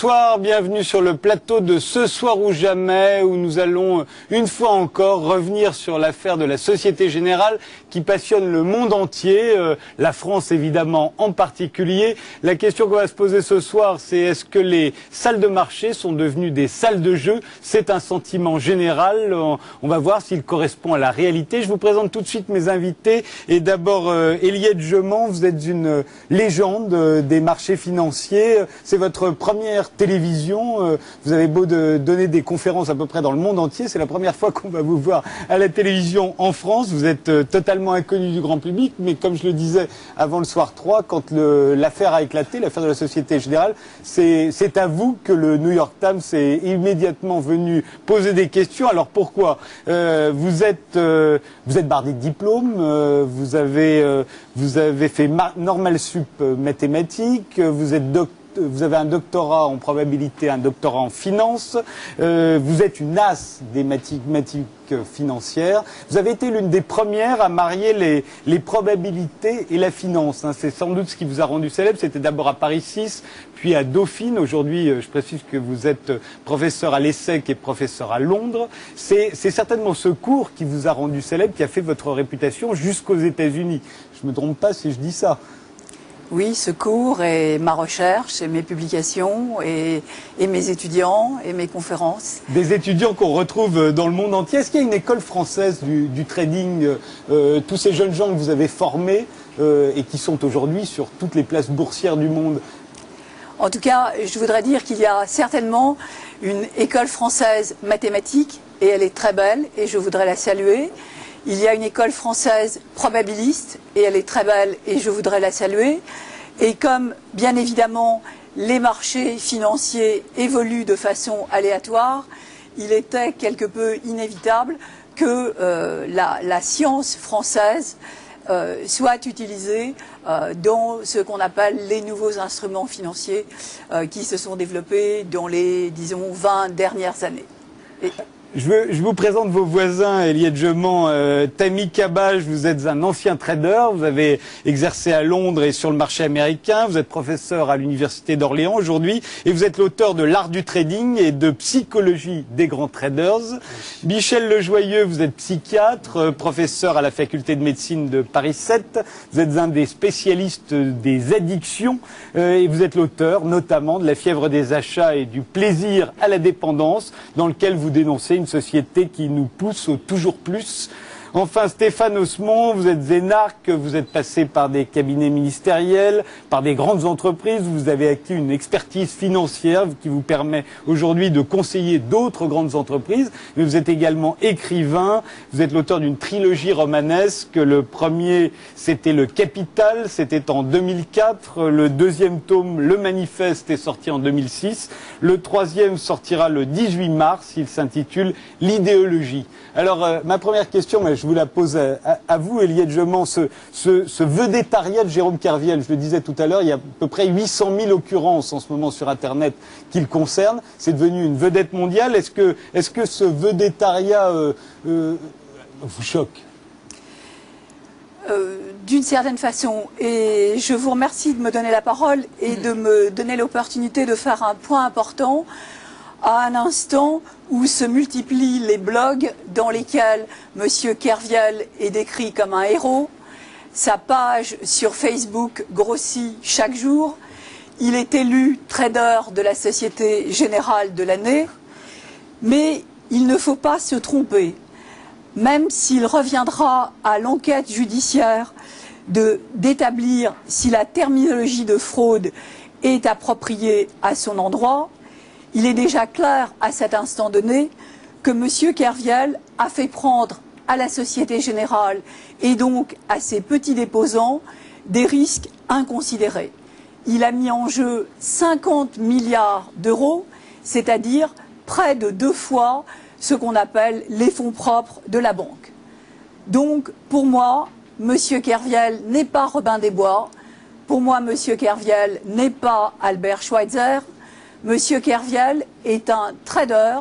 Bonsoir, bienvenue sur le plateau de Ce soir ou jamais, où nous allons une fois encore revenir sur l'affaire de la Société Générale qui passionne le monde entier, la France évidemment en particulier. La question qu'on va se poser ce soir, c'est est-ce que les salles de marché sont devenues des salles de jeu? C'est un sentiment général, on va voir s'il correspond à la réalité. Je vous présente tout de suite mes invités et d'abord Eliette Jeuman, vous êtes une légende des marchés financiers, c'est votre première télévision, vous avez beau donner des conférences à peu près dans le monde entier, c'est la première fois qu'on va vous voir à la télévision en France, vous êtes totalement inconnu du grand public, mais comme je le disais avant le soir 3, quand l'affaire a éclaté, l'affaire de la Société Générale, c'est à vous que le New York Times est immédiatement venu poser des questions. Alors pourquoi vous êtes bardé de diplômes, vous avez fait normal sup mathématiques, vous avez un doctorat en probabilité, un doctorat en finance, vous êtes une as des mathématiques financières. Vous avez été l'une des premières à marier les probabilités et la finance. C'est sans doute ce qui vous a rendu célèbre. C'était d'abord à Paris 6, puis à Dauphine. Aujourd'hui, je précise que vous êtes professeur à l'ESSEC et professeur à Londres. C'est certainement ce cours qui vous a rendu célèbre, qui a fait votre réputation jusqu'aux États-Unis. Je ne me trompe pas si je dis ça. Oui, ce cours et ma recherche et mes publications et mes étudiants et mes conférences. Des étudiants qu'on retrouve dans le monde entier. Est-ce qu'il y a une école française du trading, tous ces jeunes gens que vous avez formés et qui sont aujourd'hui sur toutes les places boursières du monde? En tout cas, je voudrais dire qu'il y a certainement une école française mathématique et elle est très belle et je voudrais la saluer. Il y a une école française probabiliste et elle est très belle et je voudrais la saluer. Et comme, bien évidemment, les marchés financiers évoluent de façon aléatoire, il était quelque peu inévitable que la science française soit utilisée dans ce qu'on appelle les nouveaux instruments financiers qui se sont développés dans les, disons, 20 dernières années. Je vous présente vos voisins, Eliette Jeuman, Tammy Cabage, vous êtes un ancien trader, vous avez exercé à Londres et sur le marché américain, vous êtes professeur à l'université d'Orléans aujourd'hui et vous êtes l'auteur de l'art du trading et de psychologie des grands traders. Michel Lejoyeux, vous êtes psychiatre, professeur à la faculté de médecine de Paris 7, vous êtes un des spécialistes des addictions et vous êtes l'auteur notamment de La fièvre des achats et du plaisir à la dépendance, dans lequel vous dénoncez une société qui nous pousse au toujours plus. Enfin, Stéphane Osmond, vous êtes énarque, vous êtes passé par des cabinets ministériels, par des grandes entreprises, vous avez acquis une expertise financière qui vous permet aujourd'hui de conseiller d'autres grandes entreprises, mais vous êtes également écrivain, vous êtes l'auteur d'une trilogie romanesque, le premier c'était Le Capital, c'était en 2004, le deuxième tome, Le Manifeste, est sorti en 2006, le troisième sortira le 18 mars, il s'intitule L'idéologie. Alors, ma première question, je vous la pose à vous, Eliette Jeuman, ce vedettariat de Jérôme Kerviel, je le disais tout à l'heure, il y a à peu près 800 000 occurrences en ce moment sur Internet qui le concernent, c'est devenu une vedette mondiale. Est-ce que ce vedettariat vous choque? D'une certaine façon, et je vous remercie de me donner la parole et de me donner l'opportunité de faire un point important à un instant où se multiplient les blogs dans lesquels M. Kerviel est décrit comme un héros. Sa page sur Facebook grossit chaque jour. Il est élu trader de la Société Générale de l'année. Mais il ne faut pas se tromper. Même s'il reviendra à l'enquête judiciaire d'établir si la terminologie de fraude est appropriée à son endroit, il est déjà clair à cet instant donné que M. Kerviel a fait prendre à la Société Générale et donc à ses petits déposants des risques inconsidérés. Il a mis en jeu 50 milliards d'euros, c'est-à-dire près de 2 fois ce qu'on appelle les fonds propres de la banque. Donc, pour moi, M. Kerviel n'est pas Robin des Bois. Pour moi, M. Kerviel n'est pas Albert Schweitzer. M. Kerviel est un trader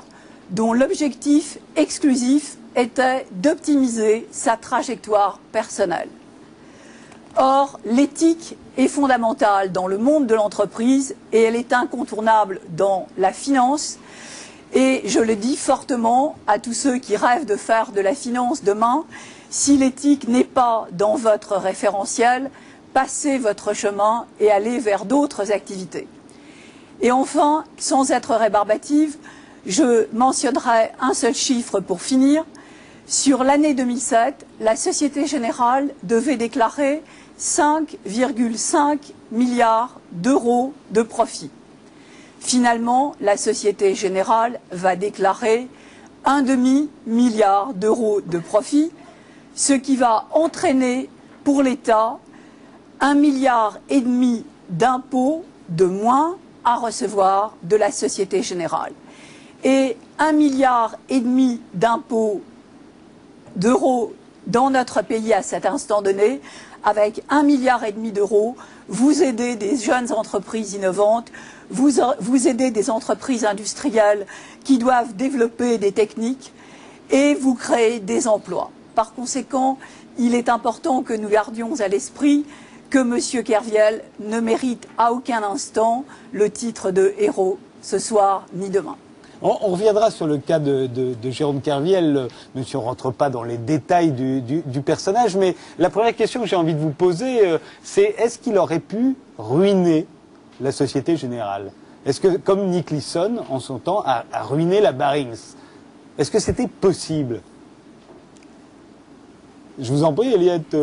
dont l'objectif exclusif était d'optimiser sa trajectoire personnelle. Or, l'éthique est fondamentale dans le monde de l'entreprise et elle est incontournable dans la finance. Et je le dis fortement à tous ceux qui rêvent de faire de la finance demain, si l'éthique n'est pas dans votre référentiel, passez votre chemin et allez vers d'autres activités. Et enfin, sans être rébarbative, je mentionnerai un seul chiffre pour finir. Sur l'année 2007, la Société Générale devait déclarer 5,5 milliards d'euros de profit. Finalement, la Société Générale va déclarer un demi-milliard d'euros de profit, ce qui va entraîner pour l'État 1,5 milliard d'impôts de moins à recevoir de la Société Générale. Et 1,5 milliard d'impôts d'euros dans notre pays à cet instant donné, avec 1,5 milliard d'euros, vous aidez des jeunes entreprises innovantes, vous aidez des entreprises industrielles qui doivent développer des techniques et vous créez des emplois. Par conséquent, il est important que nous gardions à l'esprit que M. Kerviel ne mérite à aucun instant le titre de héros ce soir ni demain. On reviendra sur le cas de Jérôme Kerviel, même si on ne rentre pas dans les détails du personnage, mais la première question que j'ai envie de vous poser, c'est est-ce qu'il aurait pu ruiner la Société Générale? Est-ce que, comme Nick Leeson, en son temps, a ruiné la Barings? Est-ce que c'était possible? Je vous en prie, Eliette.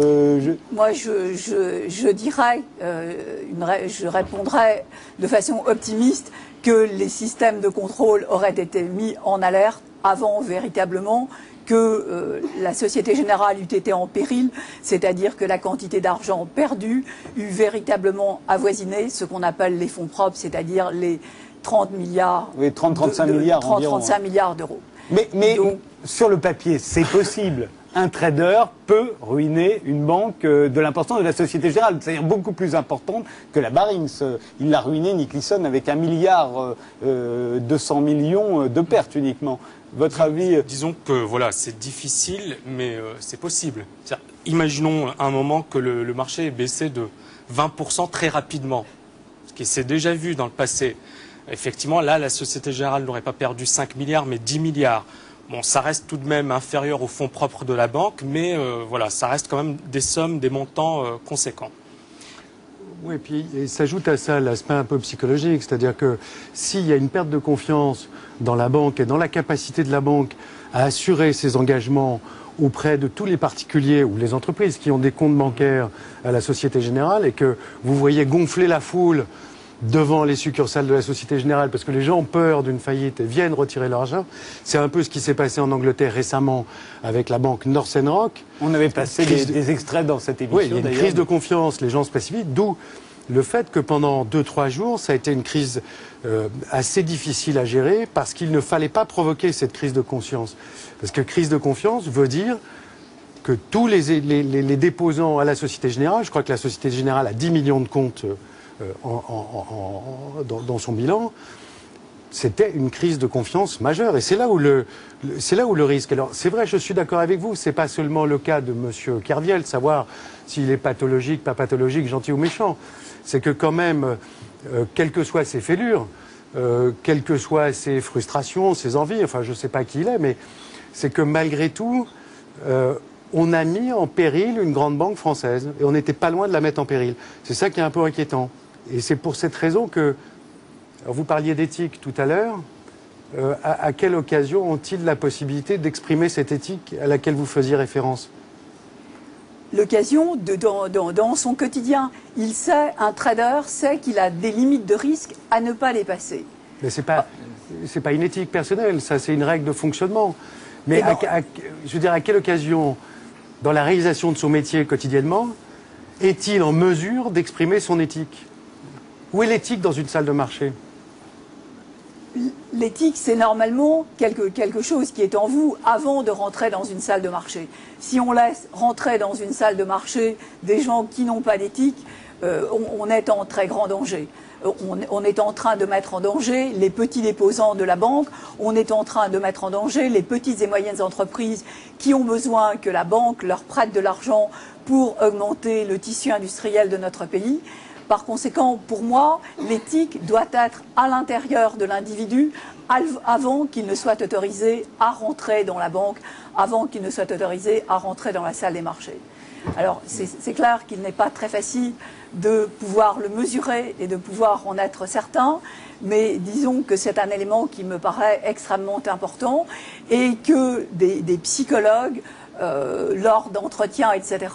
Moi, je dirais, je répondrais de façon optimiste que les systèmes de contrôle auraient été mis en alerte avant véritablement que la Société Générale eût été en péril, c'est-à-dire que la quantité d'argent perdu eût véritablement avoisiné ce qu'on appelle les fonds propres, c'est-à-dire les 30 milliards, oui, 30-35 milliards 30-35 milliards d'euros. Mais donc, sur le papier, c'est possible. Un trader peut ruiner une banque de l'importance de la Société Générale, c'est-à-dire beaucoup plus importante que la Barings. Il l'a ruiné, Nick Leeson, avec 1,2 milliard de pertes uniquement. Votre avis? Disons que voilà, c'est difficile, mais c'est possible. Imaginons un moment que le marché est baissé de 20% très rapidement, ce qui s'est déjà vu dans le passé. Effectivement, là, la Société Générale n'aurait pas perdu 5 milliards, mais 10 milliards. Bon, ça reste tout de même inférieur aux fonds propres de la banque, mais voilà, ça reste quand même des sommes, des montants conséquents. Oui, et puis il s'ajoute à ça l'aspect un peu psychologique, c'est-à-dire que s'il y a une perte de confiance dans la banque et dans la capacité de la banque à assurer ses engagements auprès de tous les particuliers ou les entreprises qui ont des comptes bancaires à la Société Générale et que vous voyez gonfler la foule devant les succursales de la Société Générale parce que les gens ont peur d'une faillite et viennent retirer leur argent. C'est un peu ce qui s'est passé en Angleterre récemment avec la banque Northern Rock. On avait passé des extraits dans cette émission. Oui, il y a une crise de confiance, les gens se précipitent, d'où le fait que pendant 2-3 jours, ça a été une crise assez difficile à gérer parce qu'il ne fallait pas provoquer cette crise de confiance. Parce que crise de confiance veut dire que tous les déposants à la Société Générale, je crois que la Société Générale a 10 millions de comptes dans son bilan, c'était une crise de confiance majeure. Et c'est là où le risque. Alors, c'est vrai, je suis d'accord avec vous, c'est pas seulement le cas de M. Kerviel, de savoir s'il est pathologique, pas pathologique, gentil ou méchant. C'est que quand même, quelles que soient ses fêlures, quelles que soient ses frustrations, ses envies, enfin, je ne sais pas qui il est, mais c'est que malgré tout, on a mis en péril une grande banque française. Et on n'était pas loin de la mettre en péril. C'est ça qui est un peu inquiétant. Et c'est pour cette raison que... Alors vous parliez d'éthique tout à l'heure. À quelle occasion ont-ils la possibilité d'exprimer cette éthique à laquelle vous faisiez référence? L'occasion dans son quotidien. Un trader sait qu'il a des limites de risque à ne pas les passer. Mais c'est pas une éthique personnelle, ça c'est une règle de fonctionnement. Mais je veux dire, à quelle occasion, dans la réalisation de son métier quotidiennement, est-il en mesure d'exprimer son éthique? Où est l'éthique dans une salle de marché? L'éthique, c'est normalement quelque chose qui est en vous avant de rentrer dans une salle de marché. Si on laisse rentrer dans une salle de marché des gens qui n'ont pas d'éthique, on est en très grand danger. on est en train de mettre en danger les petits déposants de la banque, on est en train de mettre en danger les petites et moyennes entreprises qui ont besoin que la banque leur prête de l'argent pour augmenter le tissu industriel de notre pays. Par conséquent, pour moi, l'éthique doit être à l'intérieur de l'individu avant qu'il ne soit autorisé à rentrer dans la banque, avant qu'il ne soit autorisé à rentrer dans la salle des marchés. Alors, c'est clair qu'il n'est pas très facile de pouvoir le mesurer et de pouvoir en être certain, mais disons que c'est un élément qui me paraît extrêmement important et que des psychologues, lors d'entretiens, etc.,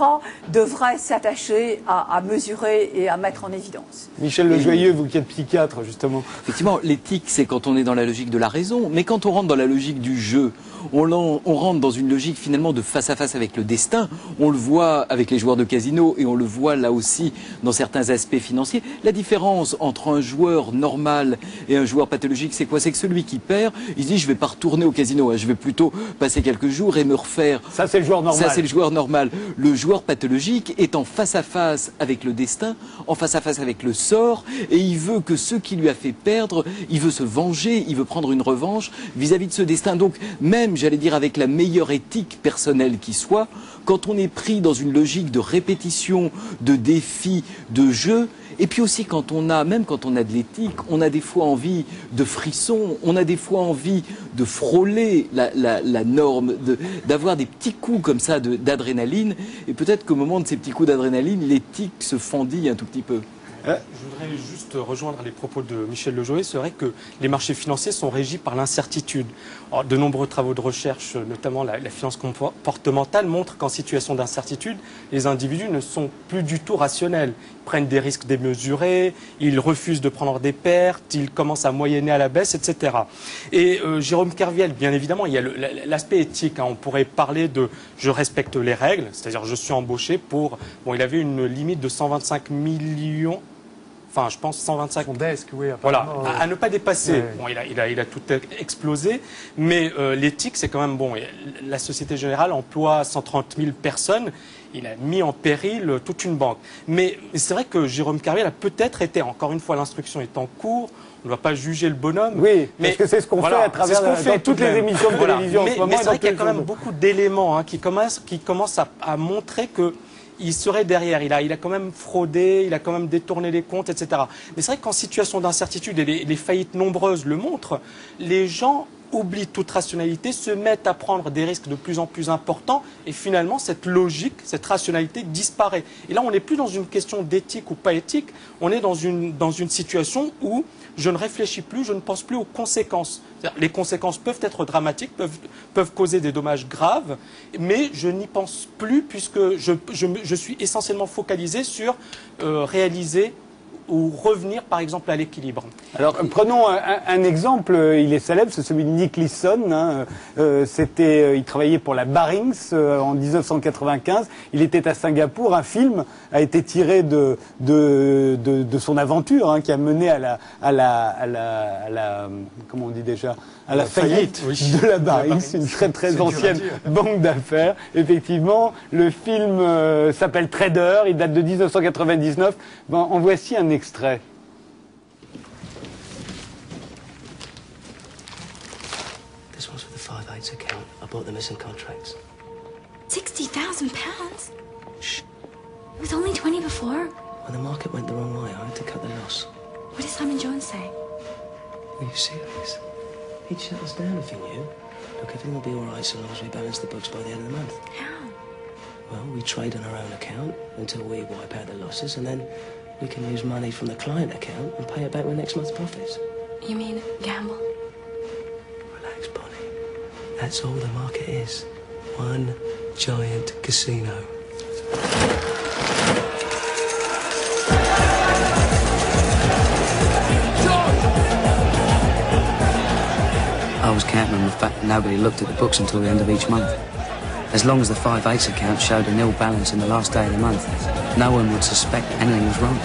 devraient s'attacher à mesurer et à mettre en évidence. Michel Lejoyeux, vous qui êtes psychiatre, justement. Effectivement, l'éthique, c'est quand on est dans la logique de la raison, mais quand on rentre dans la logique du jeu, on rentre dans une logique finalement de face à face avec le destin. On le voit avec les joueurs de casino et on le voit là aussi dans certains aspects financiers. La différence entre un joueur normal et un joueur pathologique, c'est quoi? C'est que celui qui perd, il se dit je vais pas retourner au casino, hein, je vais plutôt passer quelques jours et me refaire. Ça, c'est le joueur normal. Ça, c'est le joueur normal. Le joueur pathologique est en face à face avec le destin, en face à face avec le sort, et il veut que ce qui lui a fait perdre, il veut se venger, il veut prendre une revanche vis-à-vis de ce destin. Donc, même, j'allais dire, avec la meilleure éthique personnelle qui soit, quand on est pris dans une logique de répétition, de défi, de jeu, et puis aussi même quand on a de l'éthique, on a des fois envie de frisson, on a des fois envie de frôler la norme, d'avoir des petits coups comme ça d'adrénaline, et peut-être qu'au moment de ces petits coups d'adrénaline, l'éthique se fendille un tout petit peu. Je voudrais juste rejoindre les propos de Michel Lejoyeux. C'est vrai que les marchés financiers sont régis par l'incertitude. De nombreux travaux de recherche, notamment la finance comportementale, montrent qu'en situation d'incertitude, les individus ne sont plus du tout rationnels. Ils prennent des risques démesurés, ils refusent de prendre des pertes, ils commencent à moyenner à la baisse, etc. Et Jérôme Kerviel, bien évidemment, il y a l'aspect éthique. Hein. On pourrait parler de « je respecte les règles », c'est-à-dire je suis embauché pour... Bon, il avait une limite de 125 millions... Enfin, je pense 125. Son desk, oui, voilà, à ne pas dépasser. Ouais. Bon, il a tout explosé, mais l'éthique, c'est quand même bon. La Société Générale emploie 130 000 personnes. Il a mis en péril toute une banque. Mais c'est vrai que Jérôme Kerviel a peut-être été, encore une fois, l'instruction est en cours. On ne va pas juger le bonhomme. Oui, parce que c'est ce qu'on fait à travers dans toutes les émissions de télévision en ce moment. Mais c'est vrai qu'il y a quand même beaucoup d'éléments qui commencent à montrer que il serait derrière, il a quand même fraudé, il a quand même détourné les comptes, etc. Mais c'est vrai qu'en situation d'incertitude, et les faillites nombreuses le montrent, les gens oublient toute rationalité, se mettent à prendre des risques de plus en plus importants, et finalement, cette logique, cette rationalité disparaît. Et là, on n'est plus dans une question d'éthique ou pas éthique, on est dans une situation où je ne réfléchis plus, je ne pense plus aux conséquences. Les conséquences peuvent être dramatiques, peuvent causer des dommages graves, mais je n'y pense plus puisque je suis essentiellement focalisé sur réaliser ou revenir par exemple à l'équilibre. Alors prenons un exemple, il est célèbre, c'est celui de Nick Leeson. Hein. Il travaillait pour la Barings en 1995. Il était à Singapour. Un film a été tiré de son aventure, hein, qui a mené à la comment on dit déjà, à la faillite de la Barings, une très ancienne banque d'affaires. Effectivement, le film s'appelle Trader. Il date de 1999. En voici un extrait. This one's for the 5/8 account. I bought the missing contracts. £60,000? Shh. It was only 20 before. When the market went the wrong way, I had to cut the loss. What did Simon Jones say? Are you serious? He'd shut us down if he knew. Look, everything will be all right so long as we balance the books by the end of the month. How? Well, we trade on our own account until we wipe out the losses, and then we can use money from the client account and pay it back with next month's profits. You mean gamble? Relax, Bonnie. That's all the market is. One giant casino. I was counting on the fact that nobody looked at the books until the end of each month. As long as the 5/8 account showed a nil balance in the last day of the month, no one would suspect anything was wrong.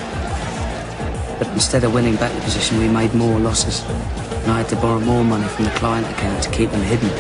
But instead of winning back the position, we made more losses. And I had to borrow more money from the client account to keep them hidden.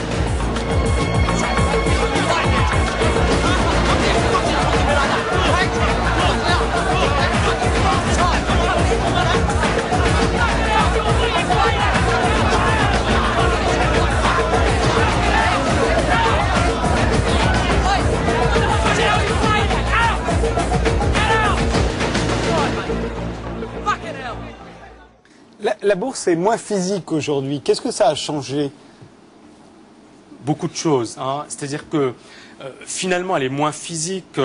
la bourse est moins physique aujourd'hui. Qu'est-ce que ça a changé? Beaucoup de choses, hein. C'est-à-dire que finalement, elle est moins physique.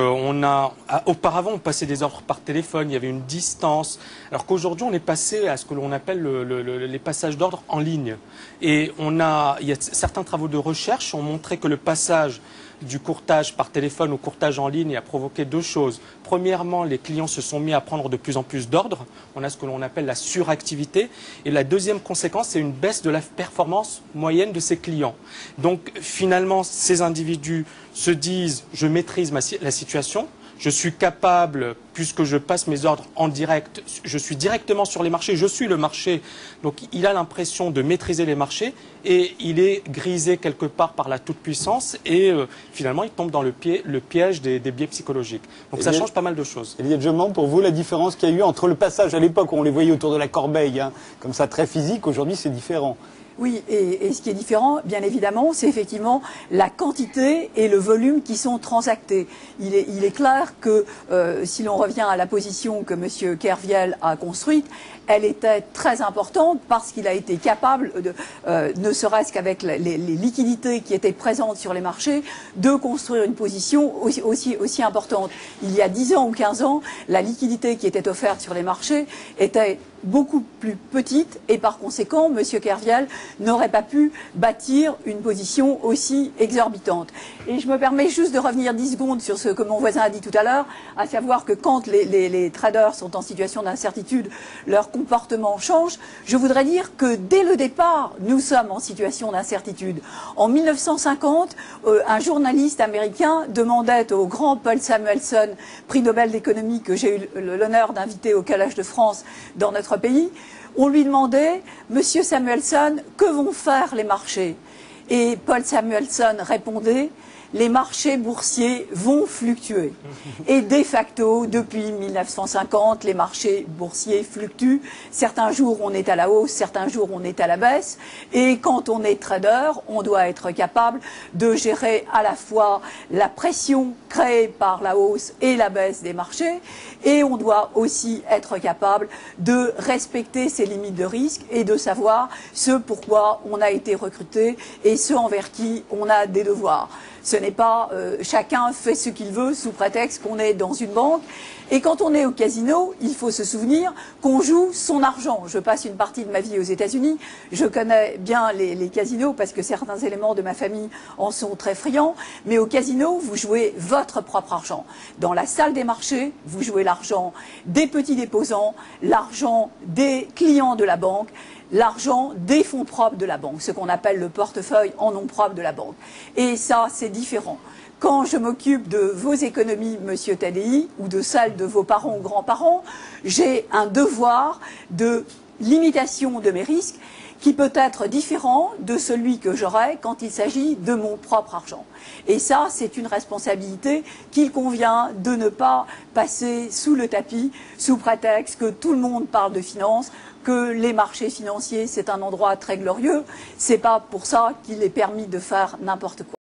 Auparavant, on passait des ordres par téléphone, il y avait une distance. Alors qu'aujourd'hui, on est passé à ce que l'on appelle les passages d'ordre en ligne. Et il y a certains travaux de recherche ont montré que le passage du courtage par téléphone au courtage en ligne a provoqué deux choses. Premièrement, les clients se sont mis à prendre de plus en plus d'ordres. On a ce que l'on appelle la suractivité. Et la deuxième conséquence, c'est une baisse de la performance moyenne de ces clients. Donc finalement, ces individus se disent « je maîtrise la situation ». Je suis capable, puisque je passe mes ordres en direct, je suis directement sur les marchés, je suis le marché. Donc il a l'impression de maîtriser les marchés et il est grisé quelque part par la toute-puissance et finalement il tombe dans le piège des biais psychologiques. Donc ça change pas mal de choses. Elisabeth Geumand, pour vous, la différence qu'il y a eu entre le passage à l'époque où on les voyait autour de la corbeille, hein, comme ça très physique, aujourd'hui c'est différent. Oui, et ce qui est différent, bien évidemment, c'est effectivement la quantité et le volume qui sont transactés. Il est clair que si l'on revient à la position que M. Kerviel a construite, elle était très importante parce qu'il a été capable, ne serait-ce qu'avec les liquidités qui étaient présentes sur les marchés, de construire une position aussi importante. Il y a 10 ans ou 15 ans, la liquidité qui était offerte sur les marchés était beaucoup plus petite et par conséquent, M. Kerviel n'aurait pas pu bâtir une position aussi exorbitante. Et je me permets juste de revenir 10 secondes sur ce que mon voisin a dit tout à l'heure, à savoir que quand les traders sont en situation d'incertitude, leur comportement change. Je voudrais dire que dès le départ, nous sommes en situation d'incertitude. En 1950, un journaliste américain demandait au grand Paul Samuelson, prix Nobel d'économie que j'ai eu l'honneur d'inviter au Collège de France dans notre pays, on lui demandait, Monsieur Samuelson, que vont faire les marchés? Et Paul Samuelson répondait, les marchés boursiers vont fluctuer. Et de facto, depuis 1950, les marchés boursiers fluctuent. Certains jours, on est à la hausse, certains jours, on est à la baisse. Et quand on est trader, on doit être capable de gérer à la fois la pression créée par la hausse et la baisse des marchés. Et on doit aussi être capable de respecter ses limites de risque et de savoir ce pourquoi on a été recruté et ce envers qui on a des devoirs. Ce n'est pas chacun fait ce qu'il veut sous prétexte qu'on est dans une banque. Et quand on est au casino, il faut se souvenir qu'on joue son argent. Je passe une partie de ma vie aux États-Unis. Je connais bien les casinos parce que certains éléments de ma famille en sont très friands. Mais au casino, vous jouez votre propre argent. Dans la salle des marchés, vous jouez l'argent des petits déposants, l'argent des clients de la banque, l'argent des fonds propres de la banque, ce qu'on appelle le portefeuille en nom propre de la banque. Et ça, c'est différent. Quand je m'occupe de vos économies, Monsieur Tadei, ou de celles de vos parents ou grands-parents, j'ai un devoir de limitation de mes risques qui peut être différent de celui que j'aurai quand il s'agit de mon propre argent. Et ça, c'est une responsabilité qu'il convient de ne pas passer sous le tapis, sous prétexte que tout le monde parle de finances, que les marchés financiers, c'est un endroit très glorieux. C'est pas pour ça qu'il est permis de faire n'importe quoi.